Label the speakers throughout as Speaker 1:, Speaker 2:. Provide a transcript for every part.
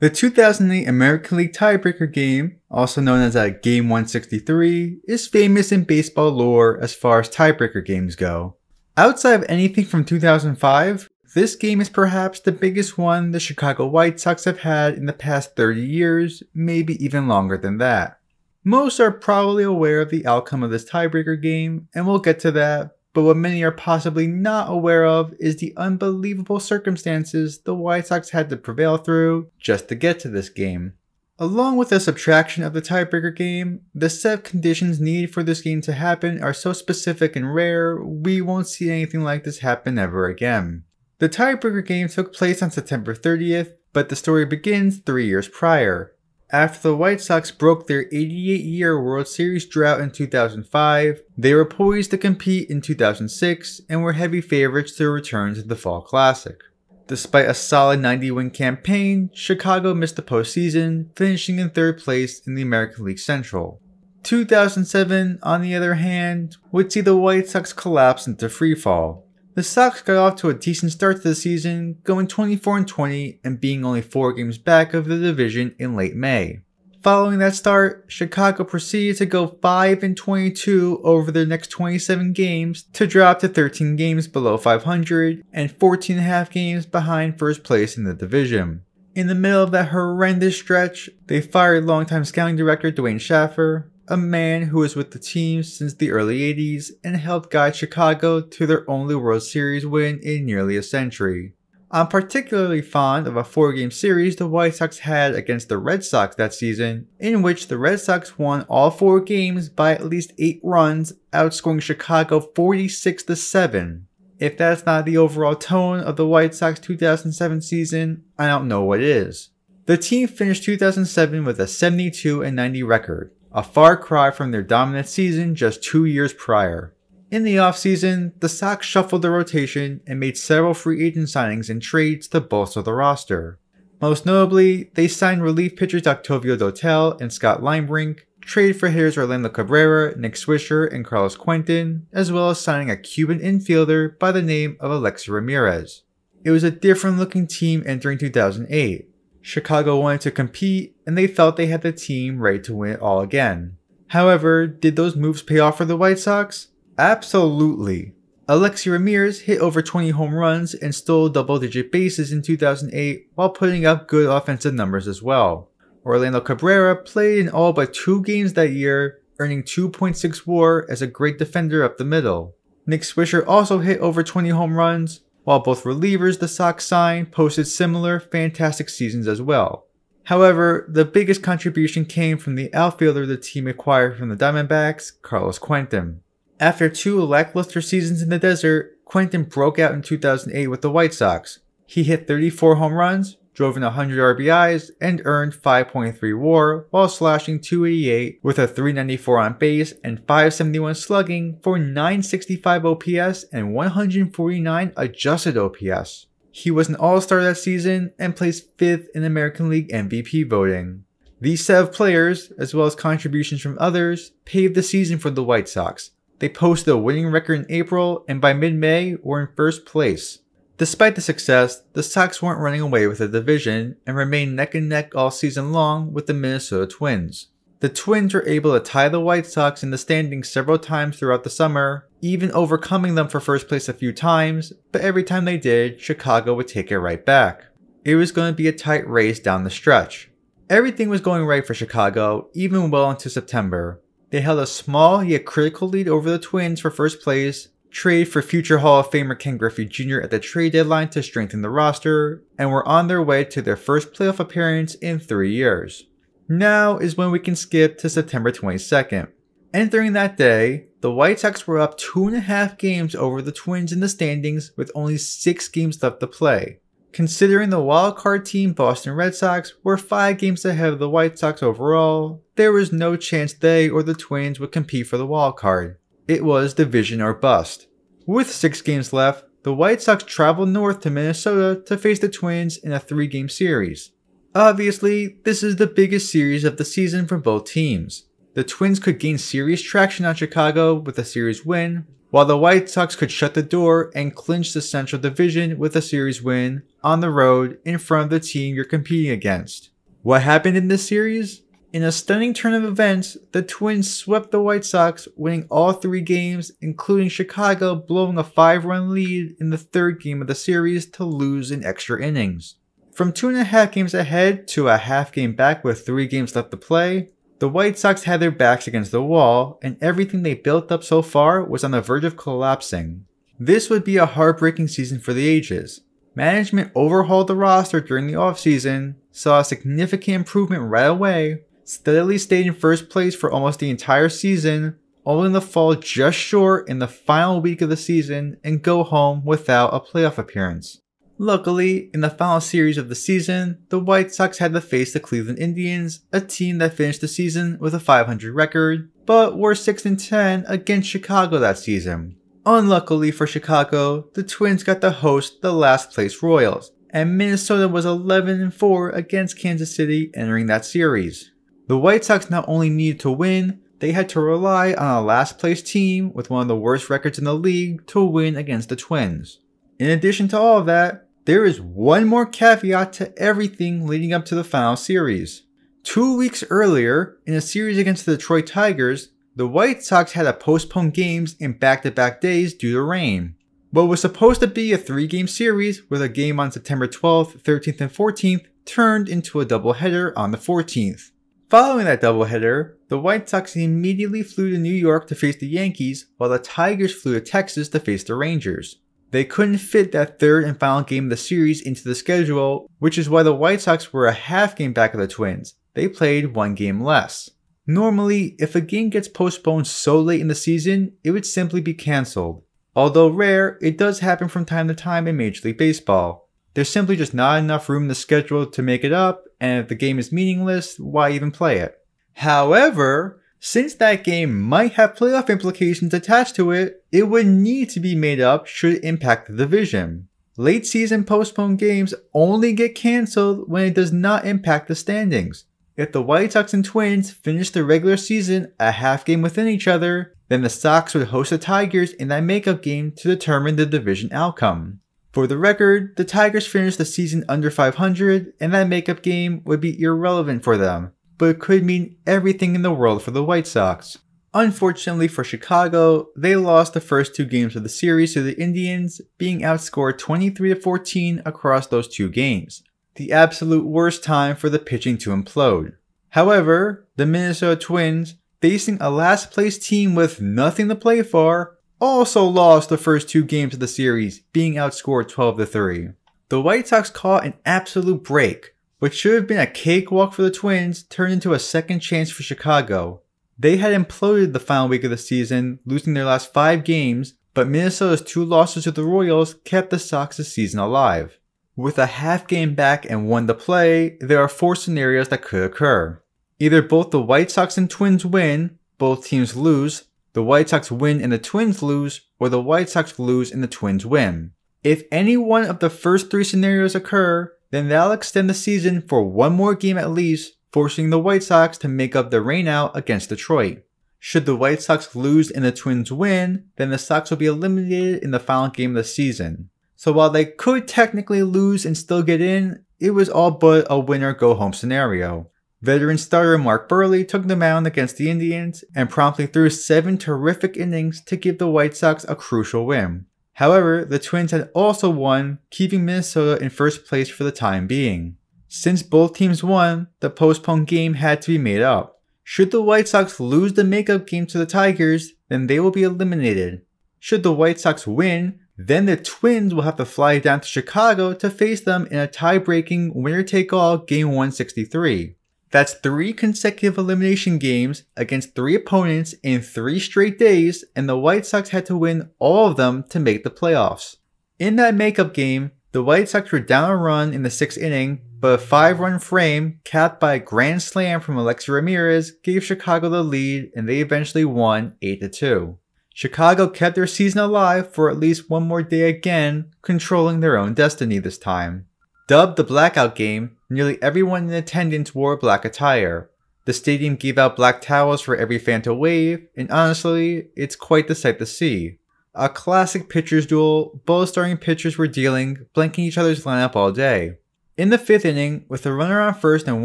Speaker 1: The 2008 American League tiebreaker game, also known as a Game 163, is famous in baseball lore as far as tiebreaker games go. Outside of anything from 2005, this game is perhaps the biggest one the Chicago White Sox have had in the past 30 years, maybe even longer than that. Most are probably aware of the outcome of this tiebreaker game, and we'll get to that, but what many are possibly not aware of is the unbelievable circumstances the White Sox had to prevail through just to get to this game. Along with the subtraction of the tiebreaker game, the set of conditions needed for this game to happen are so specific and rare, we won't see anything like this happen ever again. The tiebreaker game took place on September 30th, but the story begins 3 years prior. After the White Sox broke their 88-year World Series drought in 2005, they were poised to compete in 2006 and were heavy favorites to return to the Fall Classic. Despite a solid 90-win campaign, Chicago missed the postseason, finishing in 3rd place in the American League Central. 2007, on the other hand, would see the White Sox collapse into freefall. The Sox got off to a decent start to the season, going 24-20 and being only 4 games back of the division in late May. Following that start, Chicago proceeded to go 5-22 over their next 27 games to drop to 13 games below 500 and 14.5 games behind first place in the division. In the middle of that horrendous stretch, they fired longtime scouting director Dwayne Schaffer, a man who was with the team since the early 80s and helped guide Chicago to their only World Series win in nearly a century. I'm particularly fond of a 4-game series the White Sox had against the Red Sox that season, in which the Red Sox won all 4 games by at least 8 runs, outscoring Chicago 46-7. If that's not the overall tone of the White Sox 2007 season, I don't know what is. The team finished 2007 with a 72-90 record, a far cry from their dominant season just 2 years prior. In the offseason, the Sox shuffled the rotation and made several free agent signings and trades to bolster the roster. Most notably, they signed relief pitchers Octavio Dotel and Scott Linebrink, traded for hitters Orlando Cabrera, Nick Swisher, and Carlos Quentin, as well as signing a Cuban infielder by the name of Alexi Ramirez. It was a different looking team entering 2008. Chicago wanted to compete, and they felt they had the team ready to win it all again. However, did those moves pay off for the White Sox? Absolutely. Alexi Ramirez hit over 20 home runs and stole double-digit bases in 2008 while putting up good offensive numbers as well. Orlando Cabrera played in all but 2 games that year, earning 2.6 WAR as a great defender up the middle. Nick Swisher also hit over 20 home runs, while both relievers the Sox signed posted similar fantastic seasons as well. However, the biggest contribution came from the outfielder the team acquired from the Diamondbacks, Carlos Quentin. After 2 lackluster seasons in the desert, Quentin broke out in 2008 with the White Sox. He hit 34 home runs, drove in 100 RBIs, and earned 5.3 WAR while slashing .288 with a .394 on base and .571 slugging for .965 OPS and 149 adjusted OPS. He was an all-star that season and placed 5th in American League MVP voting. These set of players, as well as contributions from others, paved the season for the White Sox. They posted a winning record in April and by mid-May were in first place. Despite the success, the Sox weren't running away with the division and remained neck and neck all season long with the Minnesota Twins. The Twins were able to tie the White Sox in the standings several times throughout the summer, even overcoming them for first place a few times, but every time they did, Chicago would take it right back. It was going to be a tight race down the stretch. Everything was going right for Chicago, even well into September. They held a small yet critical lead over the Twins for first place, traded for future Hall of Famer Ken Griffey Jr. at the trade deadline to strengthen the roster, and were on their way to their first playoff appearance in 3 years. Now is when we can skip to September 22nd. Entering that day, the White Sox were up 2.5 games over the Twins in the standings with only 6 games left to play. Considering the wildcard team Boston Red Sox were 5 games ahead of the White Sox overall, there was no chance they or the Twins would compete for the wildcard. It was division or bust. With 6 games left, the White Sox traveled north to Minnesota to face the Twins in a 3-game series. Obviously, this is the biggest series of the season for both teams. The Twins could gain serious traction on Chicago with a series win, while the White Sox could shut the door and clinch the Central Division with a series win on the road in front of the team you're competing against. What happened in this series? In a stunning turn of events, the Twins swept the White Sox, winning all 3 games, including Chicago blowing a 5-run lead in the 3rd game of the series to lose in extra innings. From 2.5 games ahead to a half game back with 3 games left to play, the White Sox had their backs against the wall, and everything they built up so far was on the verge of collapsing. This would be a heartbreaking season for the ages. Management overhauled the roster during the offseason, saw a significant improvement right away, steadily stayed in first place for almost the entire season, only to fall just short in the final week of the season and go home without a playoff appearance. Luckily, in the final series of the season, the White Sox had to face the Cleveland Indians, a team that finished the season with a .500 record, but were 6-10 against Chicago that season. Unluckily for Chicago, the Twins got to host the last place Royals, and Minnesota was 11-4 against Kansas City entering that series. The White Sox not only needed to win, they had to rely on a last place team with one of the worst records in the league to win against the Twins. In addition to all of that, there is one more caveat to everything leading up to the final series. 2 weeks earlier, in a series against the Detroit Tigers, the White Sox had to postpone games in back-to-back days due to rain. What was supposed to be a 3-game series with a game on September 12th, 13th, and 14th turned into a doubleheader on the 14th. Following that doubleheader, the White Sox immediately flew to New York to face the Yankees, while the Tigers flew to Texas to face the Rangers. They couldn't fit that 3rd and final game of the series into the schedule, which is why the White Sox were a half game back of the Twins. They played 1 game less. Normally, if a game gets postponed so late in the season, it would simply be cancelled. Although rare, it does happen from time to time in Major League Baseball. There's simply just not enough room in the schedule to make it up, and if the game is meaningless, why even play it? However, since that game might have playoff implications attached to it, it would need to be made up should it impact the division. Late season postponed games only get cancelled when it does not impact the standings. If the White Sox and Twins finish the regular season a half game within each other, then the Sox would host the Tigers in that makeup game to determine the division outcome. For the record, the Tigers finished the season under .500, and that makeup game would be irrelevant for them, but it could mean everything in the world for the White Sox. Unfortunately for Chicago, they lost the first 2 games of the series to the Indians, being outscored 23-14 across those 2 games. The absolute worst time for the pitching to implode. However, the Minnesota Twins, facing a last place team with nothing to play for, also lost the first 2 games of the series, being outscored 12-3. The White Sox caught an absolute break. What should have been a cakewalk for the Twins turned into a second chance for Chicago. They had imploded the final week of the season, losing their last 5 games, but Minnesota's 2 losses to the Royals kept the Sox's season alive. With a half game back and 1 to play, there are 4 scenarios that could occur. Either both the White Sox and Twins win, both teams lose, the White Sox win and the Twins lose, or the White Sox lose and the Twins win. If any one of the first 3 scenarios occur, then that'll extend the season for 1 more game at least, forcing the White Sox to make up the rainout against Detroit. Should the White Sox lose and the Twins win, then the Sox will be eliminated in the final game of the season. So while they could technically lose and still get in, it was all but a winner-go-home scenario. Veteran starter Mark Burley took the mound against the Indians and promptly threw 7 terrific innings to give the White Sox a crucial win. However, the Twins had also won, keeping Minnesota in first place for the time being. Since both teams won, the postponed game had to be made up. Should the White Sox lose the makeup game to the Tigers, then they will be eliminated. Should the White Sox win, then the Twins will have to fly down to Chicago to face them in a tie-breaking winner-take-all Game 163. That's 3 consecutive elimination games against 3 opponents in 3 straight days, and the White Sox had to win all of them to make the playoffs. In that makeup game, the White Sox were down a run in the 6th inning, but a 5-run frame, capped by a grand slam from Alexi Ramirez, gave Chicago the lead, and they eventually won 8-2. Chicago kept their season alive for at least 1 more day again, controlling their own destiny this time. Dubbed the Blackout Game, nearly everyone in attendance wore black attire. The stadium gave out black towels for every fan to wave, and honestly, it's quite the sight to see. A classic pitcher's duel, both starting pitchers were dealing, blanking each other's lineup all day. In the 5th inning, with a runner on first and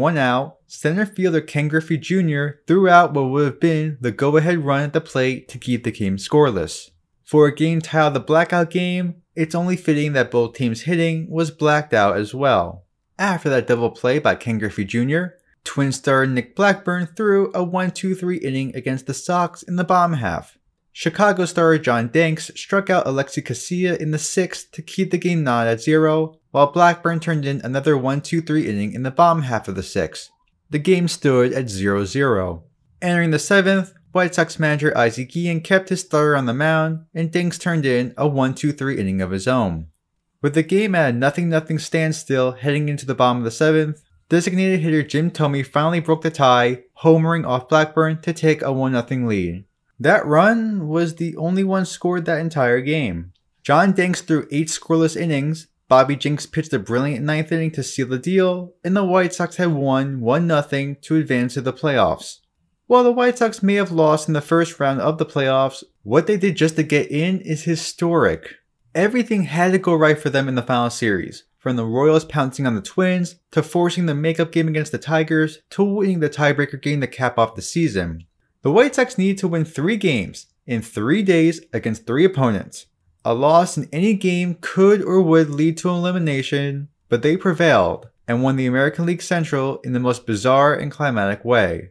Speaker 1: 1 out, center fielder Ken Griffey Jr. threw out what would have been the go-ahead run at the plate to keep the game scoreless. For a game titled the Blackout Game, it's only fitting that both teams' hitting was blacked out as well. After that double play by Ken Griffey Jr., Twin star Nick Blackburn threw a 1-2-3 inning against the Sox in the bottom half. Chicago star John Danks struck out Alexi Casilla in the 6th to keep the game knotted at 0, while Blackburn turned in another 1-2-3 inning in the bottom half of the 6th. The game stood at 0-0. Entering the 7th, White Sox manager Isaac Guillen kept his starter on the mound, and Danks turned in a 1-2-3 inning of his own. With the game at a 0-0 standstill heading into the bottom of the 7th, designated hitter Jim Thome finally broke the tie, homering off Blackburn to take a 1-0 lead. That run was the only one scored that entire game. John Danks threw 8 scoreless innings, Bobby Jenks pitched a brilliant 9th inning to seal the deal, and the White Sox had won 1-0 to advance to the playoffs. While the White Sox may have lost in the first round of the playoffs, what they did just to get in is historic. Everything had to go right for them in the final series, from the Royals pouncing on the Twins, to forcing the makeup game against the Tigers, to winning the tiebreaker game to cap off the season. The White Sox needed to win 3 games in 3 days against 3 opponents. A loss in any game could or would lead to elimination, but they prevailed and won the American League Central in the most bizarre and climatic way.